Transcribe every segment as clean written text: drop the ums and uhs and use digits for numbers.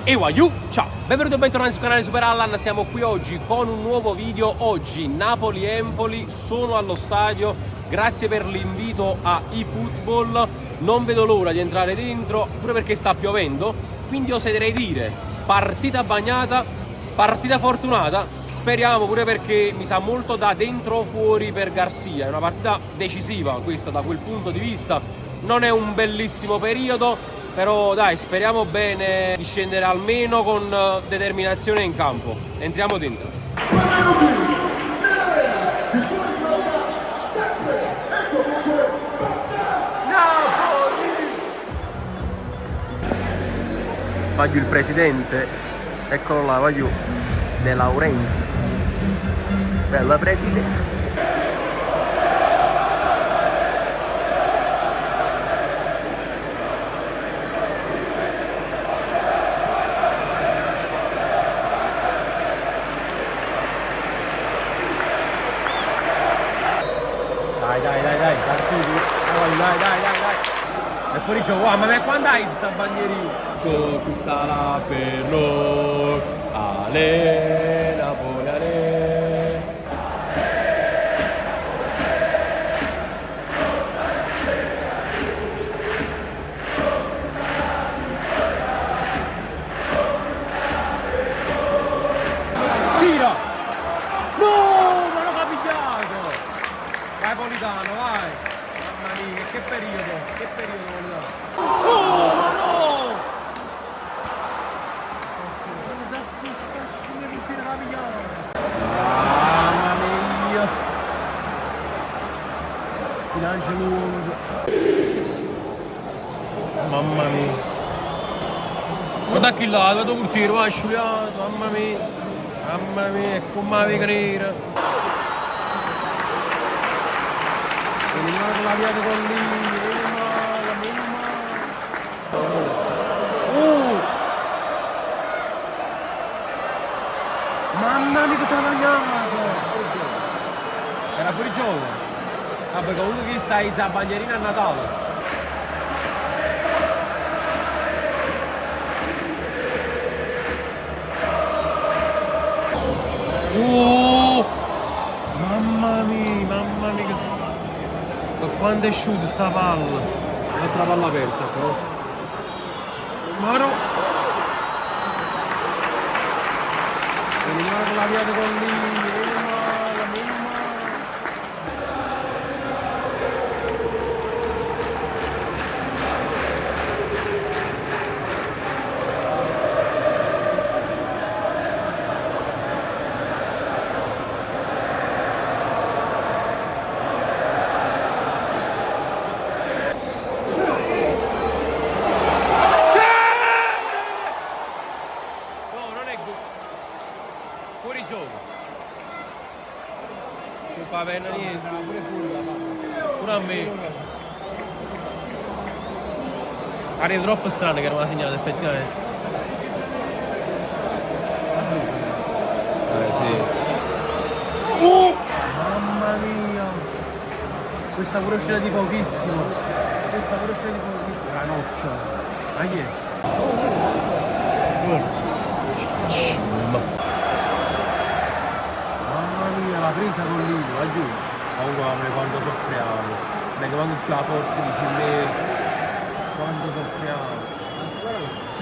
E waiu, ciao, benvenuti o bentornati sul canale Super Allan. Siamo qui oggi con un nuovo video. Oggi Napoli-Empoli, sono allo stadio. Grazie per l'invito a eFootball. Non vedo l'ora di entrare dentro, pure perché sta piovendo. Quindi oserei dire partita bagnata, partita fortunata. Speriamo, pure perché mi sa molto da dentro o fuori per Garcia. È una partita decisiva questa da quel punto di vista. Non è un bellissimo periodo, però dai, speriamo bene di scendere almeno con determinazione in campo. Entriamo dentro. Voglio il presidente, eccolo là, voglio De Laurentiis. Bella presidente. Dai, partiti. Dai. E fuori gioco, ma quando hai sta bandierina? Questa la per noi, Ale, Napoli, Ale. Tira! No, ma l'ho capitato! Vai Politano, vai! Mamma mia, che periodo Politano! Oh, ma no! Da sto sfascino che tira la pigliata! Mamma mia! Sti lanci lungo! Mamma mia! Guarda chi là, vedo il tiro, va sciugliato, mamma mia, come vi credere! Eliminato la via di Collini, meno male. Mamma mia, cosa ha bagnato! Era fuori gioco. Vabbè, comunque che stai a bandierina a Natale. Mamma mia che... Ma quando è shoot sta palla? Un'altra palla persa però. Maro! Eliminato la via di Collini, meno male. Fuori gioco. Sul pavello niente, pure fuori. Pure a me. Pare troppo strano che non l'ha segnato effettivamente. Sì. Mamma mia. Questa pure uscita di pochissimo. La noccia. Ma chi è? La presa con lui, va giù. Comunque quando soffriamo. Perché quando più la forza dici me. Quando soffriamo.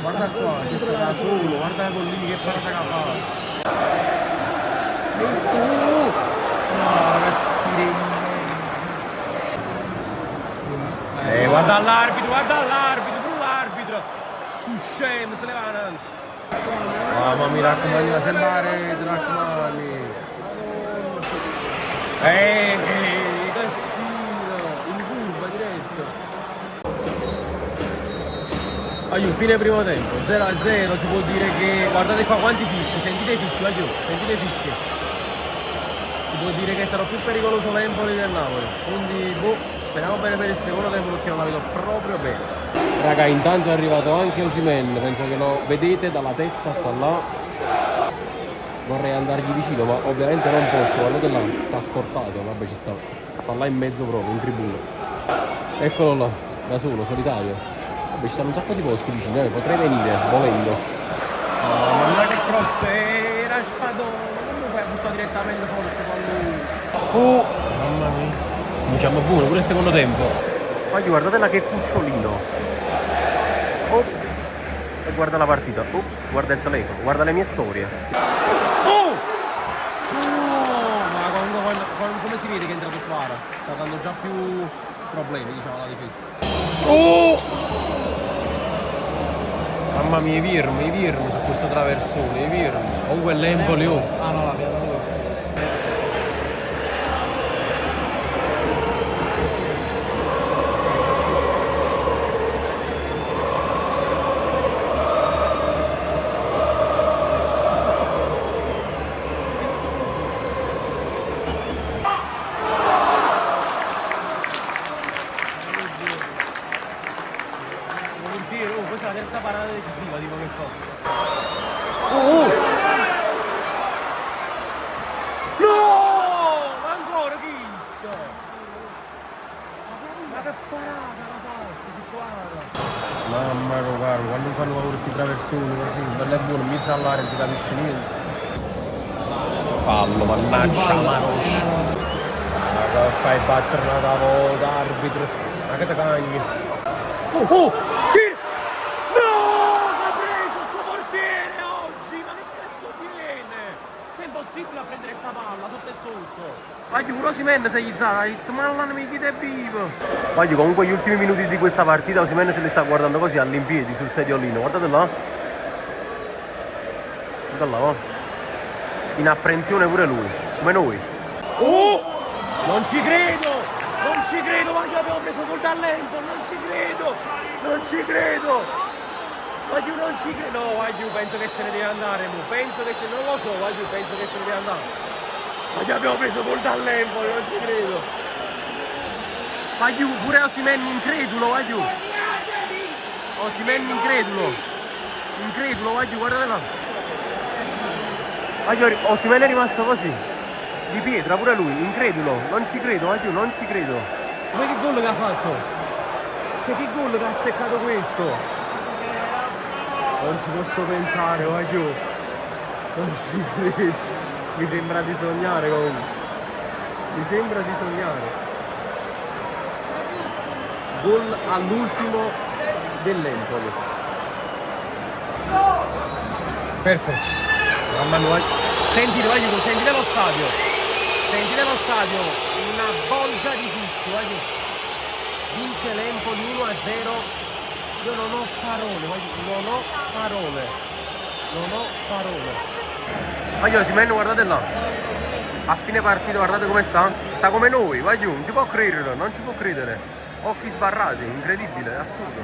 Guarda qua, c'è stato da solo, guarda Collini che parata che ha fatto. No, che tiri in mente. Guarda l'arbitro, pure l'arbitro. Stu scemo, se ne va avanti. Mamma mi raccomando, sembrare, ti raccomando. Che tiro! In curva diretto! Aiù, fine primo tempo, 0-0, si può dire che... Guardate qua quanti fischi, sentite i fischi, aiù, sentite i fischi. Si può dire che sarà più pericoloso l'Empoli del Napoli. Quindi, speriamo bene per il secondo tempo perché non la vedo proprio bene. Raga, intanto è arrivato anche Osimhen, penso che lo vedete dalla testa, sta là. Vorrei andargli vicino, ma ovviamente non posso, guardate là, sta scortato, vabbè ci sta là in mezzo proprio, in tribuna. Eccolo là, da solo, solitario. Vabbè ci stanno un sacco di posti vicini, potrei venire, volendo. cross e Raspadone, come fai a buttare direttamente forte con lui? Mamma mia. Cominciamo buono pure il secondo tempo. Guardi, guardatela che cucciolino. Ops. E guarda la partita. Ops, guarda il telefono, guarda le mie storie. Oh! Ma come si vede che è entrato qua? Sta dando già più problemi, diciamo, alla difesa. Oh! Mamma mia, i firmi su questo traversone, i firmi. Comunque l'Empoli, oh. Ah no, la pianta lui. Questa è la terza parata decisiva, dico che sto. No! Ma ancora chi sto? Ma che parata l'ha fatto su qua! Mamma mia caro, quando fanno questi traversoni così, bello e buono, in mezzo all'aria non si capisce niente. Fallo, mannaggia Manos. Ma che fai battere una volta, arbitro? Ma che te cagni? Oh! Chi? No! L'ha preso sto portiere oggi! Ma che cazzo viene? Che è impossibile a prendere sta palla sotto e sotto! Ma giuro Osimhen sei zitto, ma non mi dite vivo! Voglio comunque gli ultimi minuti di questa partita Osimhen se li sta guardando così all'impiedi sul sediolino, guardate là! Guarda là, va! In apprensione pure lui, come noi! Oh! Non ci credo! Non ci credo, ma abbiamo preso gol dall'Empoli, non ci credo! Non ci credo! Voglio non ci credo! No, voglio, penso che se ne deve andare, mo. Penso che se non lo so, voglio, penso che se ne deve andare. Voglio abbiamo preso gol dall'Empoli, non ci credo! Voglio, pure Osimhen incredulo, voglio! Osimhen incredulo! Incredulo, voglio, guardate là! Voglio, Osimhen è rimasto così! Di pietra pure lui, incredulo, non ci credo, Aiu, non ci credo. Ma che gol che ha fatto? Cioè che gol che ha azzeccato questo? Non ci posso pensare, Aiu. Non ci credo. Mi sembra di sognare comunque. Mi sembra di sognare. Gol all'ultimo dell'Empoli. Perfetto. Mamma mia. Sentite, Aiu, sentite lo stadio. Sentite lo stadio, una bolgia di fischio, vince l'Empoli 1-0, io non ho parole, non ho parole, non ho parole. Osimhen, guardate là, a fine partita guardate come sta sta come noi, non si può credere, non ci può credere, occhi sbarrati, incredibile, assurdo.